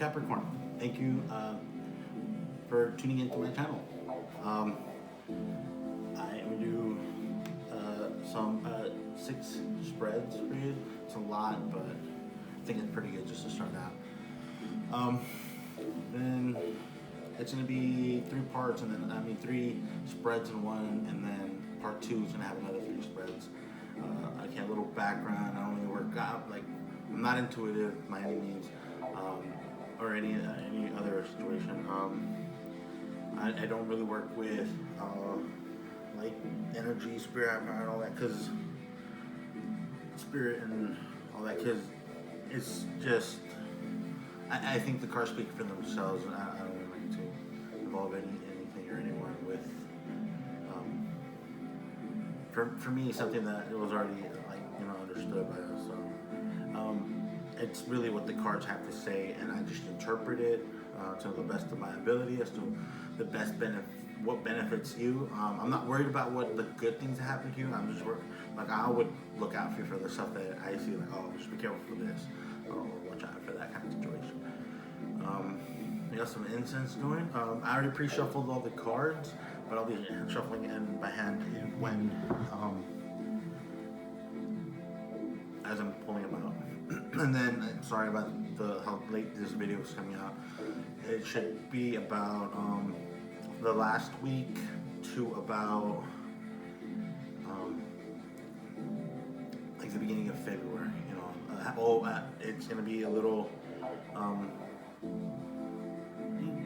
Capricorn, thank you for tuning into my channel. I am going to do some 6 spreads for you. It's a lot, but I think it's pretty good just to start out. Then it's going to be 3 parts, and then 3 spreads in one, and then part 2 is going to have another 3 spreads. A little background. I don't really work out, I'm not intuitive by any means, or any other situation. I don't really work with energy, spirit, and all that, because spirit and all that, because it's just, I think the cards speak for themselves. I don't really like to involve anything or anyone with. For me, something that it was already understood by us. So it's really what the cards have to say, and I just interpret it to the best of my ability as to the best what benefits you. I'm not worried about what the good things that happen to you. I'm just I would look out for the stuff that I see, just be careful for this, or watch out for that kind of situation. We got some incense going. I already pre-shuffled all the cards, but I'll be shuffling in by hand when as I'm pulling them out. And then, sorry about how late this video is coming out. It should be about the last week to about the beginning of February. It's gonna be a little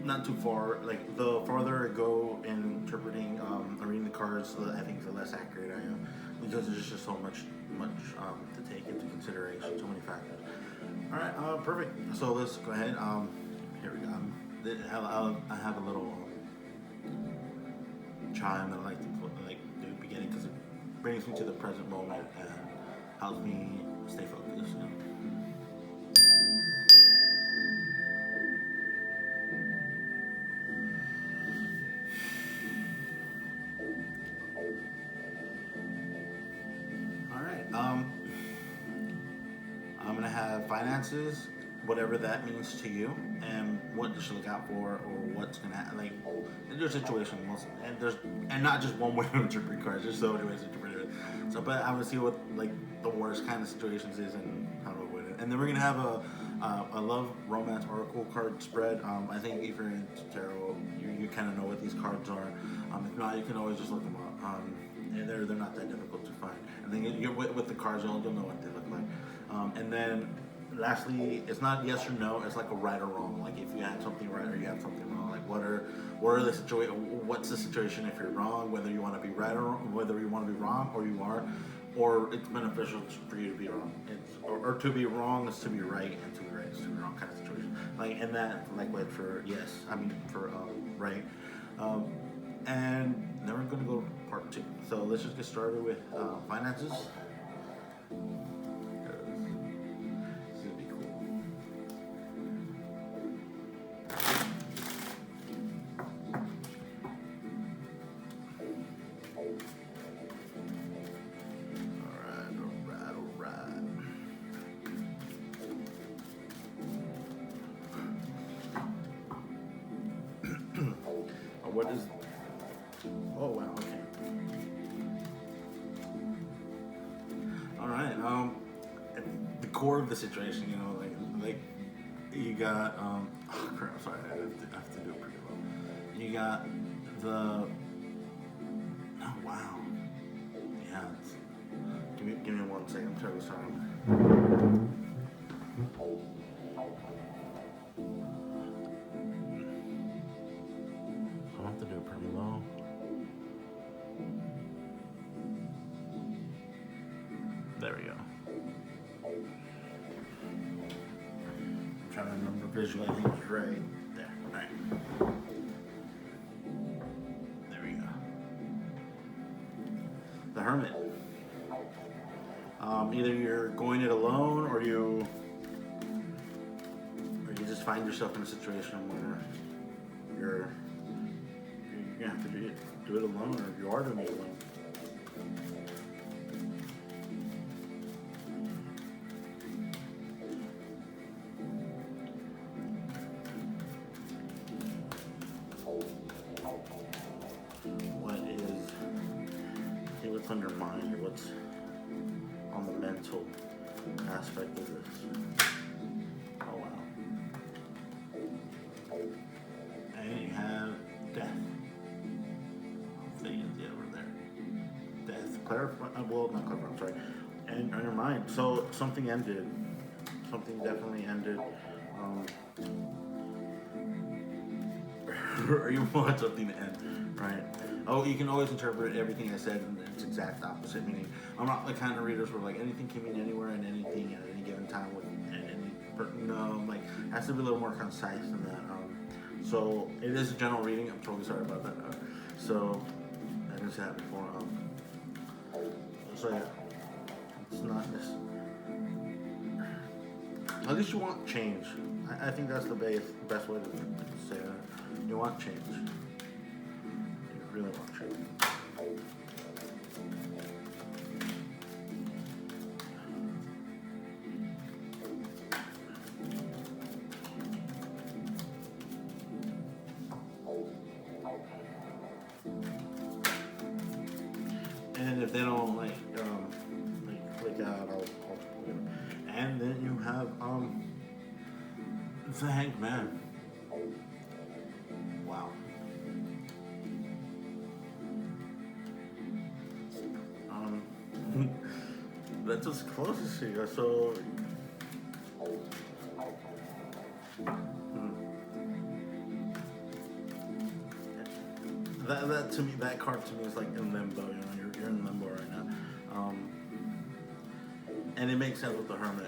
not too far. The farther I go in interpreting or reading the cards, I think the less accurate I am, because there's just so much to take into consideration, so many factors. All right, perfect. So let's go ahead. Here we go. I have a little chime that I like to put do at the beginning, because it brings me to the present moment and helps me stay focused. I'm gonna have finances, whatever that means to you, and what you should look out for, or what's gonna happen. Your situation, and not just one way to interpret cards. There's so many ways to interpret it. So, but I'm gonna see what the worst kind of situations is and how to avoid it. And then we're gonna have a love, romance, oracle card spread. I think if you're into tarot, you kind of know what these cards are. If not, you can always just look them up. They're not that difficult to find. And then you're with the cards, you'll know what they look like. And then lastly, it's not yes or no. It's like a right or wrong. If you had something right or you have something wrong. What are the situation? What's the situation if you're wrong? Whether you want to be right or wrong, whether you want to be wrong or you are, or it's beneficial for you to be wrong. Or to be wrong is to be right, and to be right is to be wrong, kind of situation. And that went for yes. For right. And then we're going to go to part 2. So let's just get started with finances. This is going to be cool. All right. What is... Oh wow, okay. Alright, the core of the situation, you got, oh crap, sorry, I have to do it pretty well. You got the, oh wow, yeah, give me 1 second, I'm terribly sorry. I have to do it pretty low. There we go. I'm trying to remember visually, I think it's right there. All right. There we go. The Hermit. Either you're going it alone, or you just find yourself in a situation where you're gonna have to do it alone, or you are doing it alone. what's on your mind? What's on the mental aspect of this? Oh wow. And you have death. Thing is over there. Death. Clarify. Well, not clarify. I'm sorry. And on your mind. So something ended. Something definitely ended. Or you want something to end, right? Oh, you can always interpret everything I said in its exact opposite meaning. I'm not the kind of readers where like anything can mean anywhere and anything at any given time with no, like it has to be a little more concise than that. So it is a general reading. I'm totally sorry about that. So I didn't say that before. So yeah, it's not this. At least you want change. I think that's the best way to say that. You want change. You really want change. And if they don't like click out, I'll and then you have the Hanged Man. Wow. That's what's closest to you. So that to me, that card to me is like in limbo. You know, you're in limbo right now, and it makes sense with the Hermit.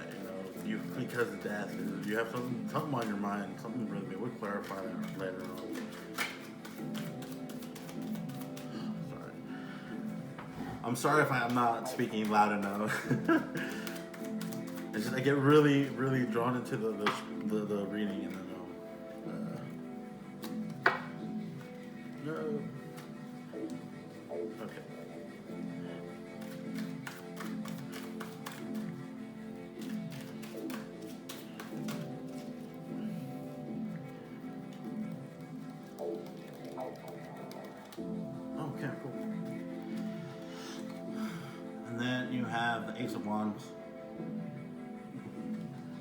You know, because of death, you have something on your mind, something really big. We'll clarify that later on. Sorry, I'm sorry if I'm not speaking loud enough. It's just I get really, really drawn into the reading and then. No. Okay. Okay, cool. And then you have the Ace of Wands,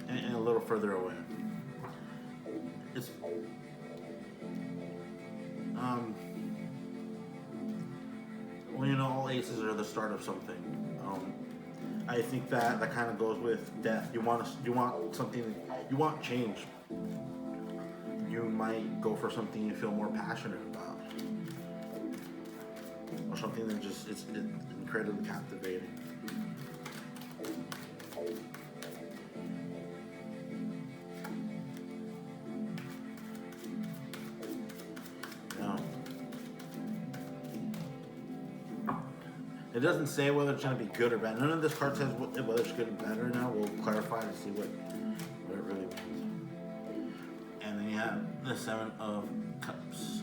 and a little further away. It's well, you know, all aces are the start of something. I think that kind of goes with death. You want something. You want change. You might go for something you feel more passionate about, or something that just it's incredibly captivating. It doesn't say whether it's going to be good or bad. None of this card says whether it's good and bad or not. We'll clarify to see what it really means. And then you have the Seven of Cups.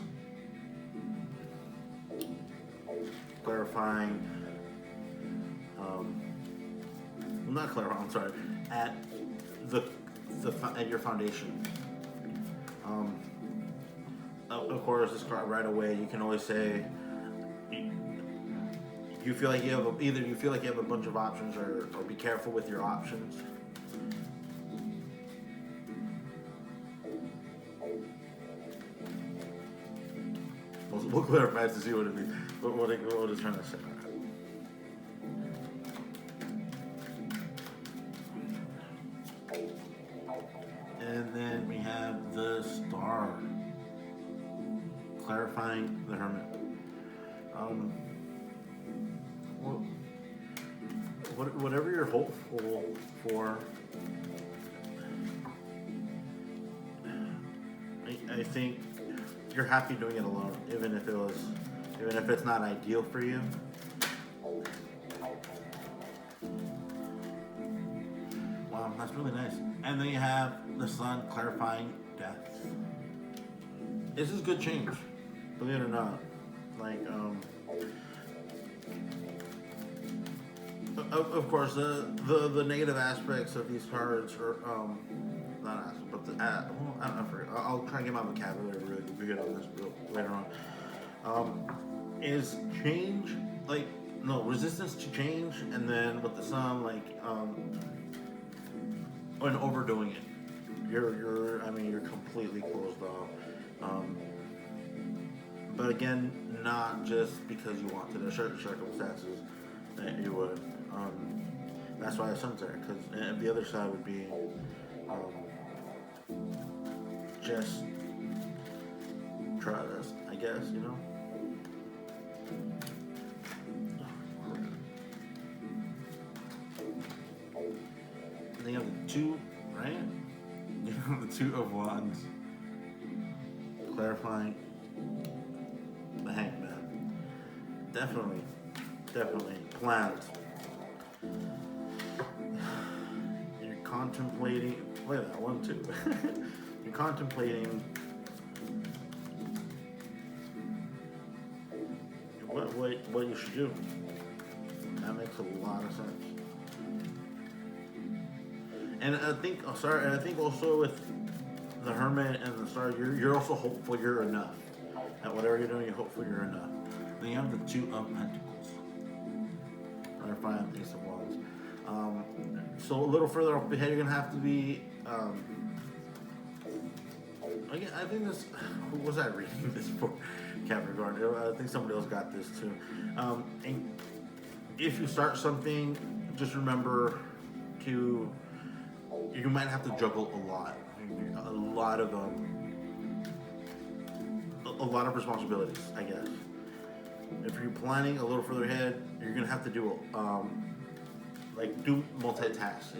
Clarifying, not clarifying, I'm sorry, at at your foundation. Of course, this card right away, you can always say, you feel like you have either you feel like you have a bunch of options, or be careful with your options. We'll clarify to see what it means. What it's trying to say. And then we have the Star, clarifying the Hermit. Whatever you're hopeful for, I think you're happy doing it alone, even if it's not ideal for you. Wow, that's really nice. And then you have the Sun, clarifying death. This is good change, believe it or not. Like, of course, the negative aspects of these cards are not aspects, but I forget. I'll try and get my vocabulary really good on this later on. Is change, like no resistance to change, and then with the sun, like and overdoing it. You're completely closed off. But again, not just because you want to. There's certain circumstances that you would. That's why the sun's there. Because the other side would be just try this, I guess. You know. And then you have the two, right? You have the Two of Wands, clarifying the Hangman. Definitely plans. You're contemplating. Look at that one too. You're contemplating what you should do. That makes a lot of sense. And I think also with the Hermit and the Star, you're also hopeful you're enough. At whatever you're doing, you're hopeful you're enough. Then you have the Two of Pentacles. Or Five Ace of Wands. So a little further up ahead, you're gonna have to be. Again, I think this. Who was I reading this for? Capricorn. I think somebody else got this too. And if you start something, just remember to. You might have to juggle a lot of responsibilities, I guess. If you're planning a little further ahead, you're gonna have to do do multitask.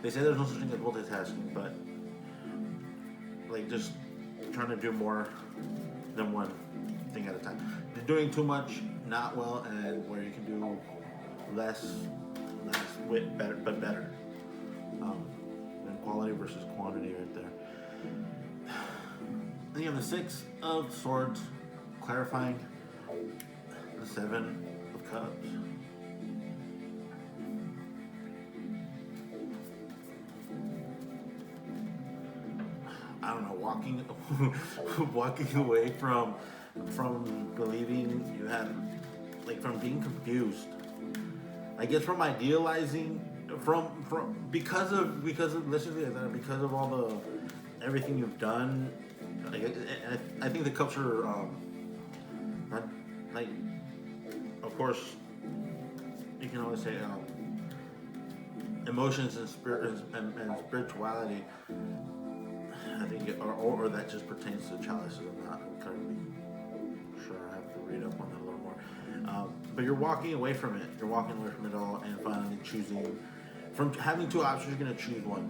They say there's no such thing as multitasking, but like just trying to do more than one thing at a time. You're doing too much, not well, and where you can do less with better, but better. And quality versus quantity right there. Then you have the Six of Swords, clarifying the Seven of Cups. I don't know, walking away from believing you had, like, from being confused. I guess from idealizing. Because of let's just say that because of all the everything you've done, I think the cups are like, of course you can always say emotions and spirit and spirituality. I think or that just pertains to chalices. I'm not currently sure. I have to read up on that a little more. But you're walking away from it. You're walking away from it all and finally choosing. From having two options, you're going to choose one.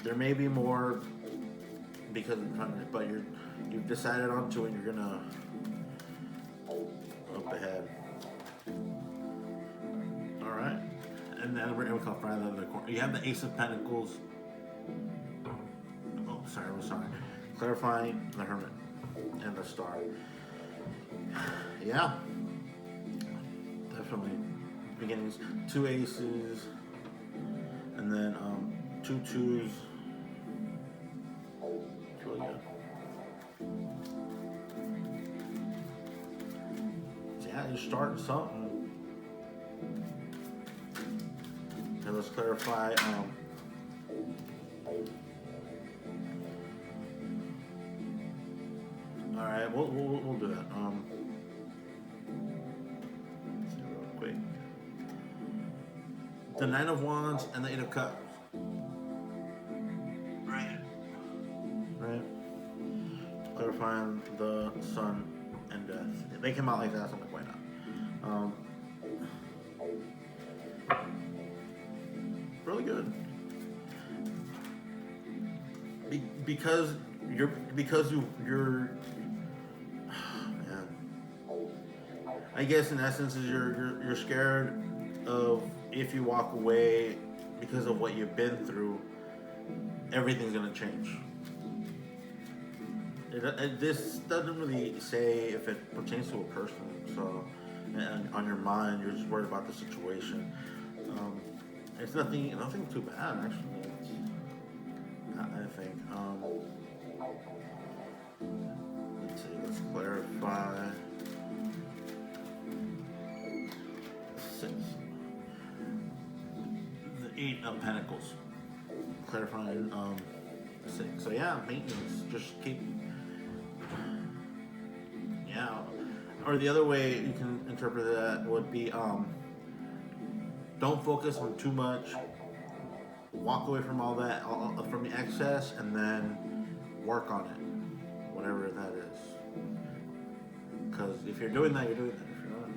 There may be more because of trying, but you've decided on two, and you're going to up ahead. All right, and then we're going to come right out of the corner. You have the Ace of Pentacles. Oh, sorry. Clarifying the Hermit and the Star. Yeah, definitely. Beginnings, two aces, and then two twos. It's really good. So yeah, you're starting something. Okay, let's clarify. All right, we'll do that. Let's see real quick. The Nine of Wands and the Eight of Cups. Right. Clarifying the Sun and Death. They came out like that, so I'm like, why not? Really good. Because you're man. I guess in essence is you're scared of, if you walk away because of what you've been through, everything's gonna change. This doesn't really say if it pertains to a person. So, and on your mind, you're just worried about the situation. It's nothing too bad, actually. I think. Let's see. Let's clarify. 6. The 8 of Pentacles. Clarifying 6. So yeah, maintenance. Just keep. Yeah. Or the other way you can interpret that would be don't focus on too much. Walk away from all that, from the excess, and then work on it, whatever that is. Because if you're doing that, you're doing that. If you're not,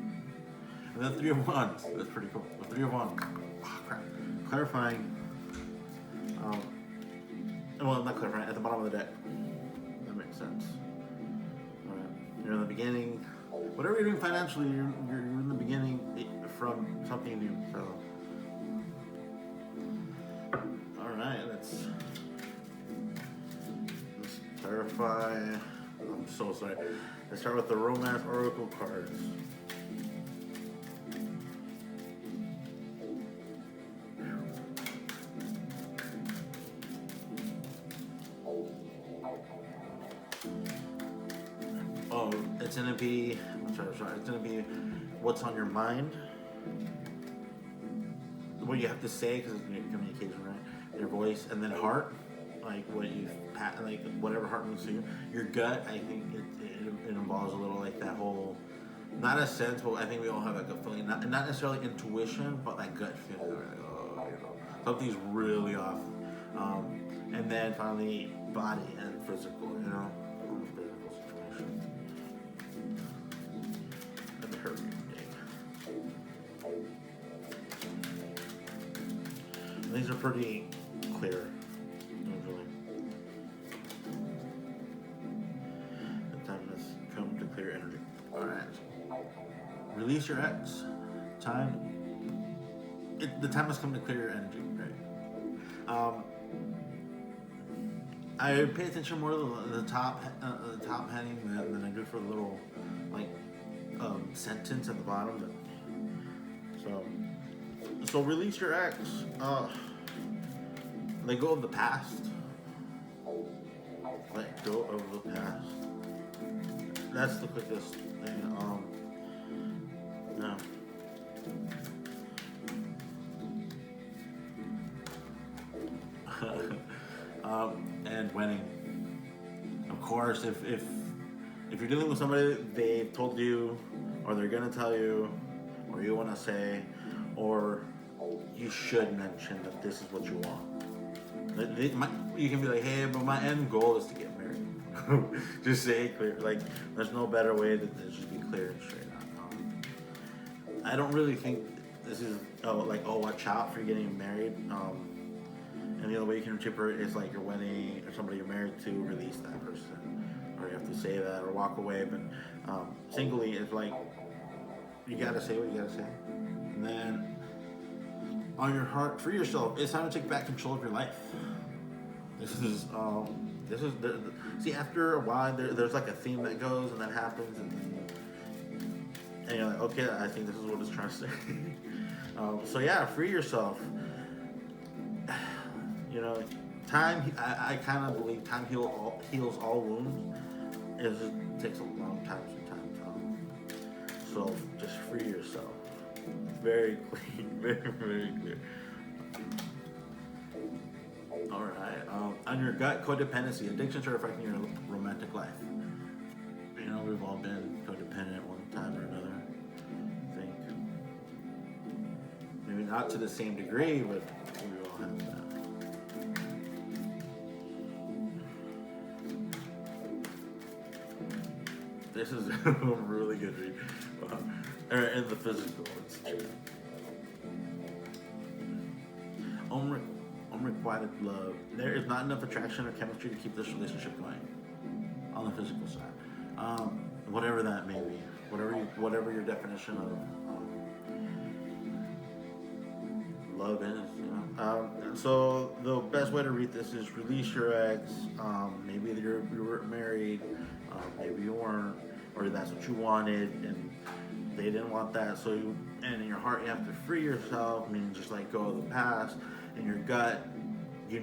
and then 3 of Wands. That's pretty cool. The 3 of Wands. Oh, crap. Clarifying. Well, not clarifying. At the bottom of the deck. That makes sense. You're in the beginning. Whatever you're doing financially, you're in the beginning from something new. So. Alright, let's clarify. I'm so sorry. Let's start with the Romance Oracle cards. Oh, it's gonna be. I'm sorry. It's gonna be what's on your mind. What you have to say, because it's communication, right? Your voice, and then heart, like what you, like whatever heart moves to you. Your gut, I think it involves a little like that whole, not a sense, but I think we all have a gut feeling, not necessarily intuition, but that gut feeling, like, oh, something's really off. And then finally, body and physical, physical situation. Let me hurry. These are pretty clear, usually. The time has come to clear energy. Alright. Release your ex. The time has come to clear your energy, right? I pay attention more to the top heading than I do for the little, sentence at the bottom. So release your ex. Let go of the past. Let go of the past. That's the quickest thing. No. And winning. Of course, if you're dealing with somebody, they've told you, or they're gonna tell you, or you want to say, or you should mention that this is what you want. You can be like, hey, but my end goal is to get married. Just say it clear. Like, there's no better way than to just be clear and straight up. I don't really think this is watch out for getting married. And the other way you can interpret it is like your wedding or somebody you're married to, release that person, or you have to say that or walk away. But singly, it's like you gotta say what you gotta say, and then on your heart, free yourself. It's time to take back control of your life. See, after a while, there's like a theme that goes and that happens, and you're like, okay, I think this is what it's trying to say. So yeah, free yourself. Time. I kind of believe time heals all wounds. It just takes a long time sometimes. So just free yourself. Very clean, very, very clear. All right. On your gut, codependency. Addictions are affecting your romantic life. We've all been codependent at one time or another. I think maybe not to the same degree, but we all have that. This is a really good read. And the physical. Unrequited love. There is not enough attraction or chemistry to keep this relationship going. On the physical side, whatever that may be, whatever your definition of love is. So the best way to read this is release your ex. Maybe you were married, maybe you weren't, or that's what you wanted, and they didn't want that. So in your heart, you have to free yourself, meaning just let go of the past. In your gut, you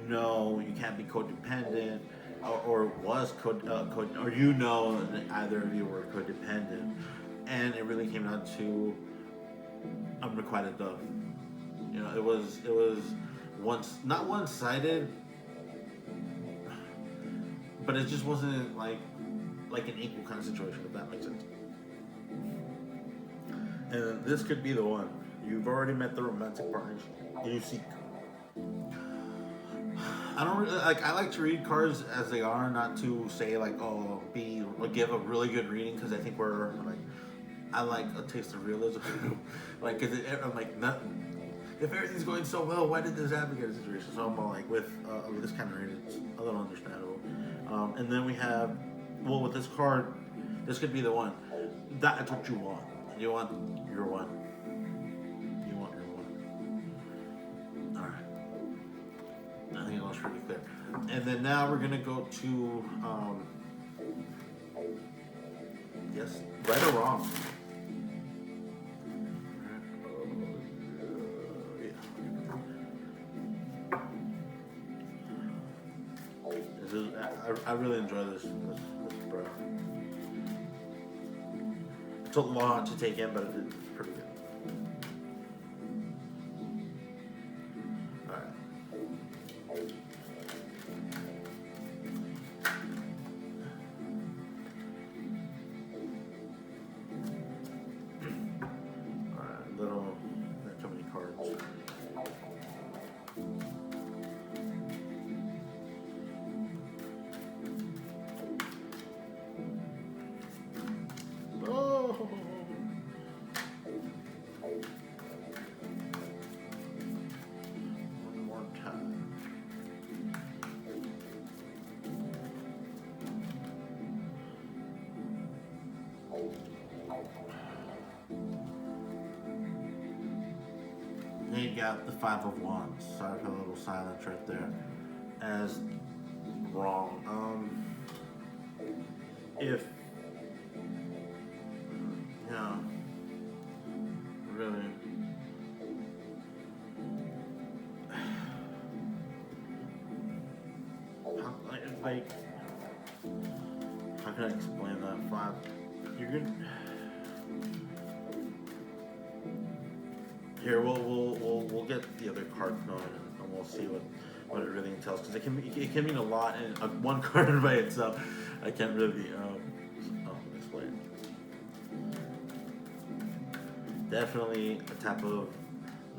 can't be codependent, or that either of you were codependent, and it really came down to unrequited love. You know, it was once not one-sided, but it just wasn't like an equal kind of situation, if that makes sense. And this could be the one. You've already met the romantic partners you seek. I don't really, like. I like to read cards as they are, not to say like, oh, give a really good reading, because I think we're like, I like a taste of realism. Like, cause I'm like, not, if everything's going so well, why did this happen in a situation? So I'm all like, with this kind of reading, it's a little understandable. And then we have, well, with this card, this could be the one. That's what you want. You want your one. You want your one. All right. I think that was pretty clear. And then now we're gonna go to, yes, right or wrong. I really enjoy this bro. It's a lot to take in, but it's pretty good. Alright. Alright, not too many cards. You got the Five of Wands. Sorry for the little silence right there. As wrong. If yeah, really. Like, how can I explain that? Five. You're good. Here, we'll get the other card going, and we'll see what it really entails, because it can mean a lot, and one card by itself I can't really explain. Definitely a type of,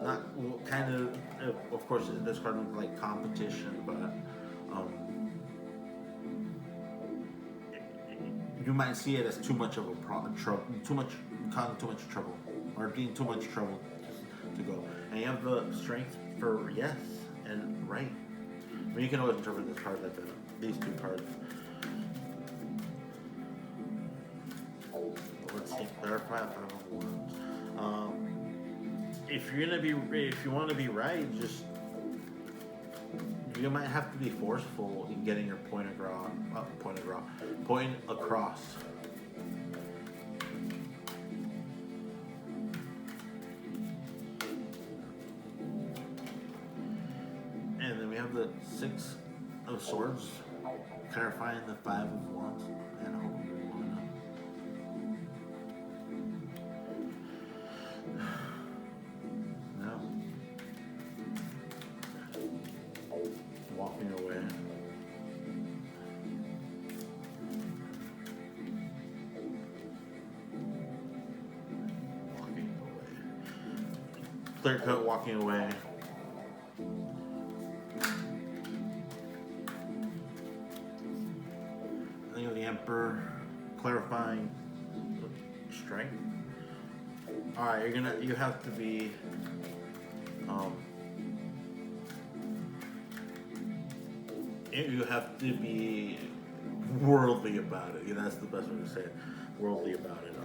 not kind of course this card is like competition, but you might see it as too much of a problem, causing too much trouble, or being too much trouble to go. And you have the strength for yes and right. I mean, you can always interpret this card like these two cards. Let's see, clarify. If you want to be right, just you might have to be forceful in getting your point across. And then we have the Six of Swords, clarifying the Five of Wands, and I hope you really want to know. Walking away. Clear cut walking away. I think of the Emperor clarifying strength. Alright, you have to be you have to be worldly about it. Yeah, that's the best way to say it. Worldly about it.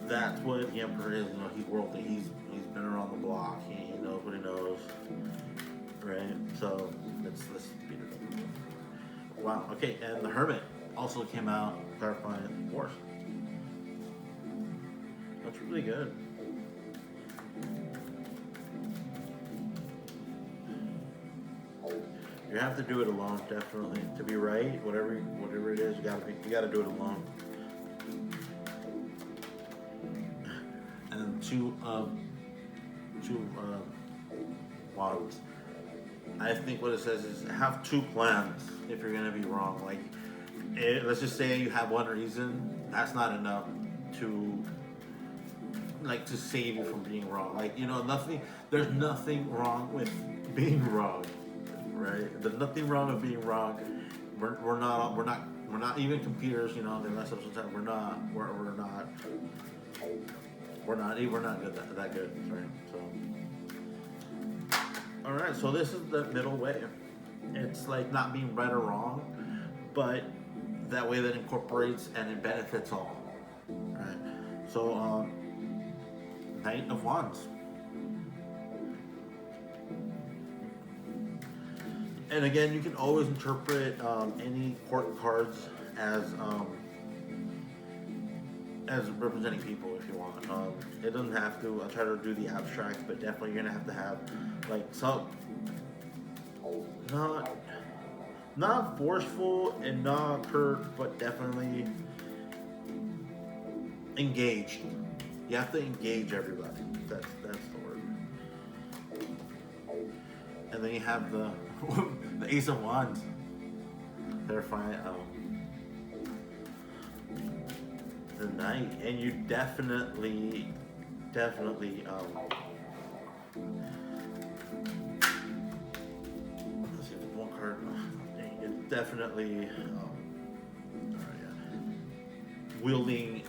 That's what the Emperor is. You know, he's worldly. He's been around the block. He knows what he knows, right? So let's beat it up. Wow. Okay, and the Hermit also came out clarifying force. That's really good. You have to do it alone, definitely. To be right, whatever it is, you gotta do it alone. two wands. I think what it says is have two plans if you're gonna be wrong. Like, let's just say you have one reason. That's not enough to to save you from being wrong. Like, nothing. There's nothing wrong with being wrong, right? There's nothing wrong with being wrong. We're not even computers. They mess up sometimes. We're not good that good. Sorry. So. All right, so this is the middle way. It's like not being right or wrong, but that way that incorporates and it benefits all. Right. So, Knight of Wands. And again, you can always interpret any court cards as representing people if you want. It doesn't have to. I'll try to do the abstract, but definitely you're gonna have to have some not forceful and not hurt, but definitely engaged. You have to engage everybody. That's the word. And then you have the the Ace of Wands. Clarify the Knight, and you definitely let's see, one card. It's definitely wielding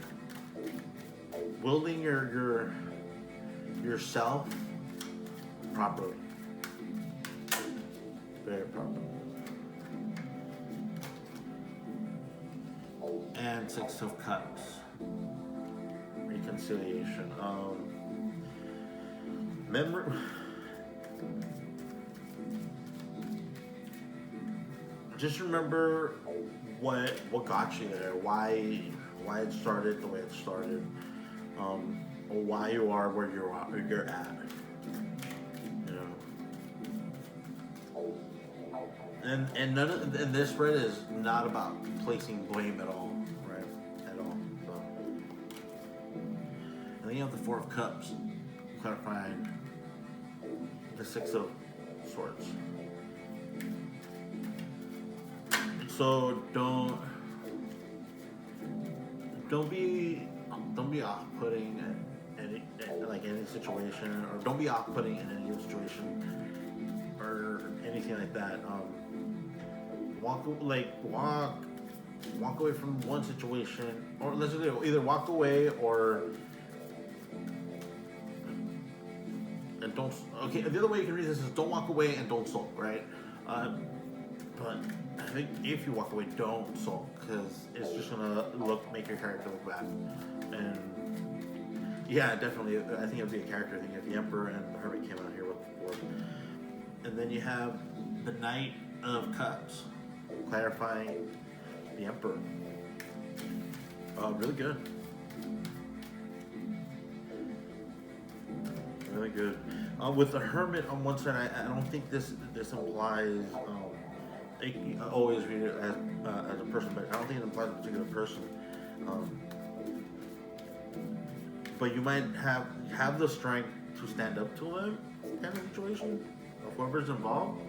yourself properly, very properly. And Six of Cups, reconciliation. Memory. Just remember what got you there, why it started the way it started, or why you are where you're at. And this spread is not about placing blame at all, right? At all. So. And then you have the Four of Cups, clarifying the Six of Swords. So don't be off-putting in any situation, or don't be off-putting in any situation or anything like that. Walk away from one situation, or let's just either walk away and don't. Okay, the other way you can read this is don't walk away and don't sulk, right? But I think if you walk away, don't sulk, because it's just gonna make your character look bad. And yeah, definitely, I think it would be a character thing if the Emperor and the Hermit came out here with the Fourth. And then you have the Knight of Cups, clarifying the Emperor. Really good. Really good. With the Hermit on one side, I don't think this implies. I always read it as a person, but I don't think it implies a particular person. But you might have the strength to stand up to them, kind of situation, or whoever's involved.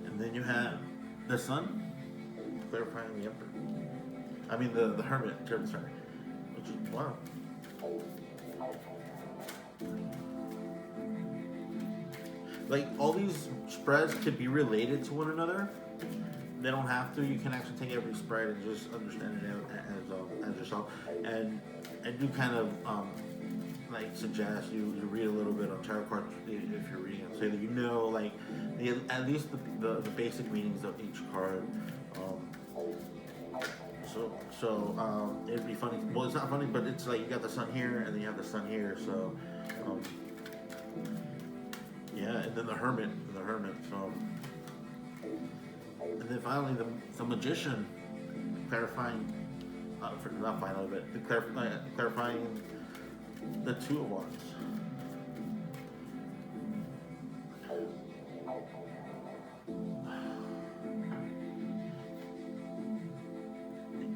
And then you have the Sun, clarifying the Emperor. I mean the Hermit, sorry. Which is, wow. Like, all these spreads could be related to one another. They don't have to. You can actually take every spread and just understand it as yourself. And do kind of suggest you read a little bit on tarot cards if you're reading it, so that at least the basic meanings of each card. So it'd be funny. Well, it's not funny, but it's like you got the Sun here and then you have the Sun here. So yeah, and then the Hermit. So, and then finally the Magician, clarifying. Not finally, but clarifying the Two of Wands.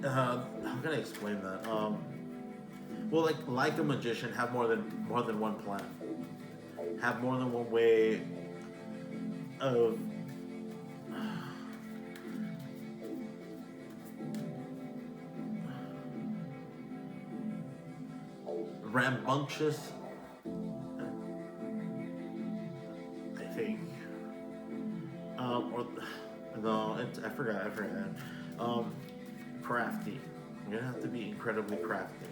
How can I explain that? Well, like a magician, have more than one plan. Have more than one way of rambunctious. I think. Or no, I forgot. Um, Crafty. You're gonna have to be incredibly crafty,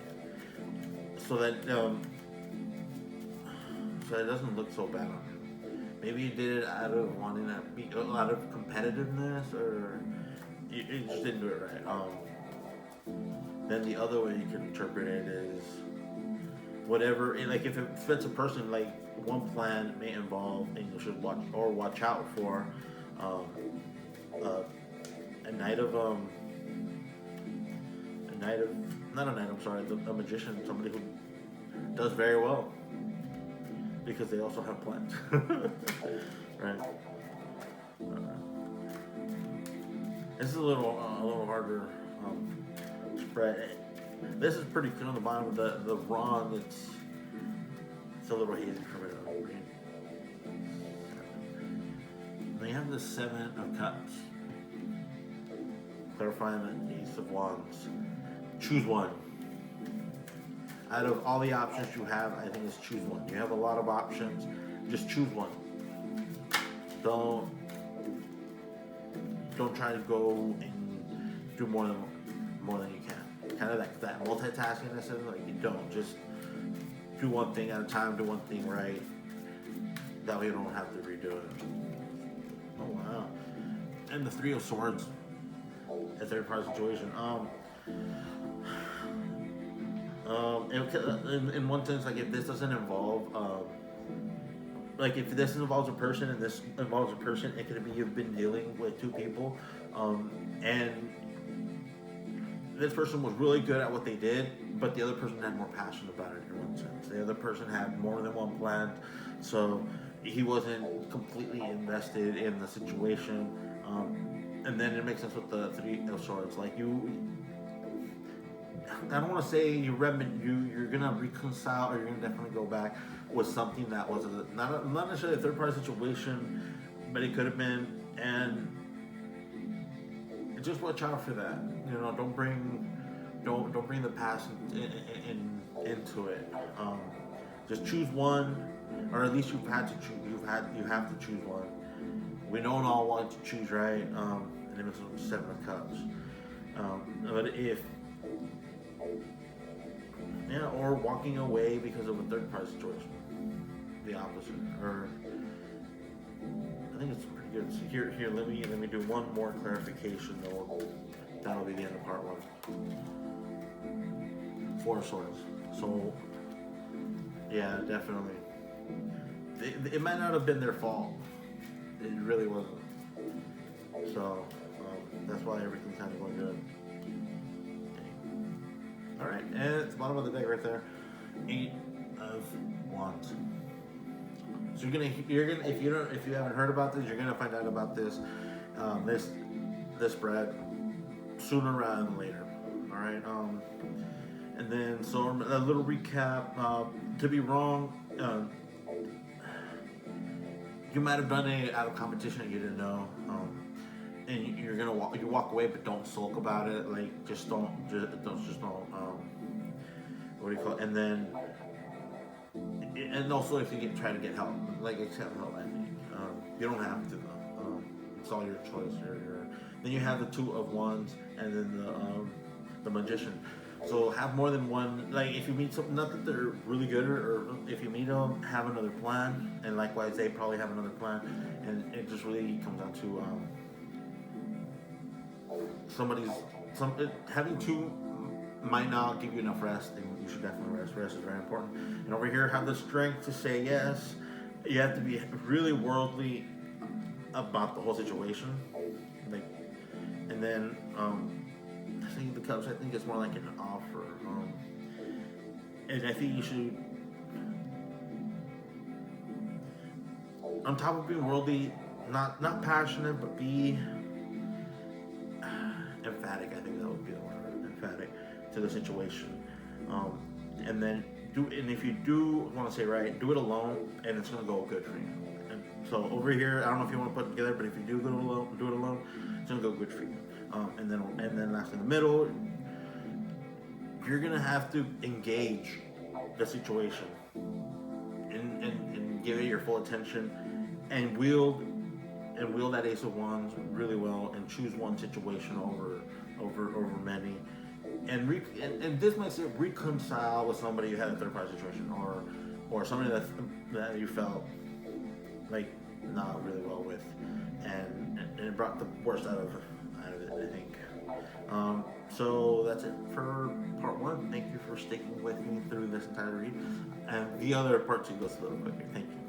so that it doesn't look so bad on you. Maybe you did it out of wanting to be out of competitiveness, or you just didn't do it right. Then the other way you can interpret it is whatever. Like if it fits a person, like one plan may involve, and you should watch out for um, uh, a night of not a knight. I'm sorry, a magician, somebody who does very well because they also have plans, right? This is a little harder spread. This is pretty good on the bottom. The wrong, it's a little hazy for me to read. They have the Seven of Cups, clarifying the Ace of Wands. Choose one. Out of all the options you have, I think it's choose one. You have a lot of options. Just choose one. Don't try to go and do more than you can. Kind of like that multitasking. Like you don't just do one thing at a time. Do one thing right. That way you don't have to redo it. Oh wow! And the Three of Swords. A third party situation. In one sense, like if this doesn't involve, like if this involves a person and this involves a person, it could be you've been dealing with two people, and this person was really good at what they did, but the other person had more passion about it in one sense. The other person had more than one plan, so he wasn't completely invested in the situation. And then it makes sense with the Three of Swords. Like I don't want to say you're gonna reconcile, or you're gonna definitely go back with something that was not necessarily a third party situation, but it could have been. And just watch out for that. Don't bring the past into it. Just choose one, or at least you have to choose one. We don't all want to choose right. And it was Seven of Cups. But if or walking away because of a third party situation, the opposite. Or I think it's pretty good. So here, let me do one more clarification. That'll be the end of part one. Four of Swords. So yeah, definitely. It might not have been their fault. It really wasn't. So that's why everything's kind of going good. All right, and it's the bottom of the deck right there. Eight of Wands. So you're gonna if you haven't heard about this, you're gonna find out about this this spread sooner rather than later. All right. And then so a little recap. To be wrong. You might have done it out of competition and you didn't know, and you're gonna walk away, but don't sulk about it. Like just don't. What do you call it? And then, and also if you try to get help, like accept help. I think you don't have to. It's all your choice. Then you have the Two of Wands, and then the Magician. So have more than one. Like if you meet something, not that they're really good, or if you meet them, have another plan, and likewise they probably have another plan, and it just really comes down to having two might not give you enough rest, and you should definitely rest. Rest is very important. And over here, have the strength to say yes. You have to be really worldly about the whole situation, like, and then I think the Cups, I think it's more like an offer. And I think you should, on top of being worldly, not passionate, but be emphatic. I think that would be the word, emphatic to the situation. and then and if you do want to say right, do it alone, and it's gonna go good for you. And so over here, I don't know if you want to put it together, but if you do do it alone, it's gonna go good for you. And then last in the middle, you're gonna have to engage the situation and give it your full attention and wield that Ace of Wands really well and choose one situation over many. And this makes it reconcile with somebody you had a third party situation or somebody that you felt like not really well with, and it brought the worst out of it, I think. So that's it for part one. Thank you for sticking with me through this entire read, and the other part two goes a little quicker. Thank you.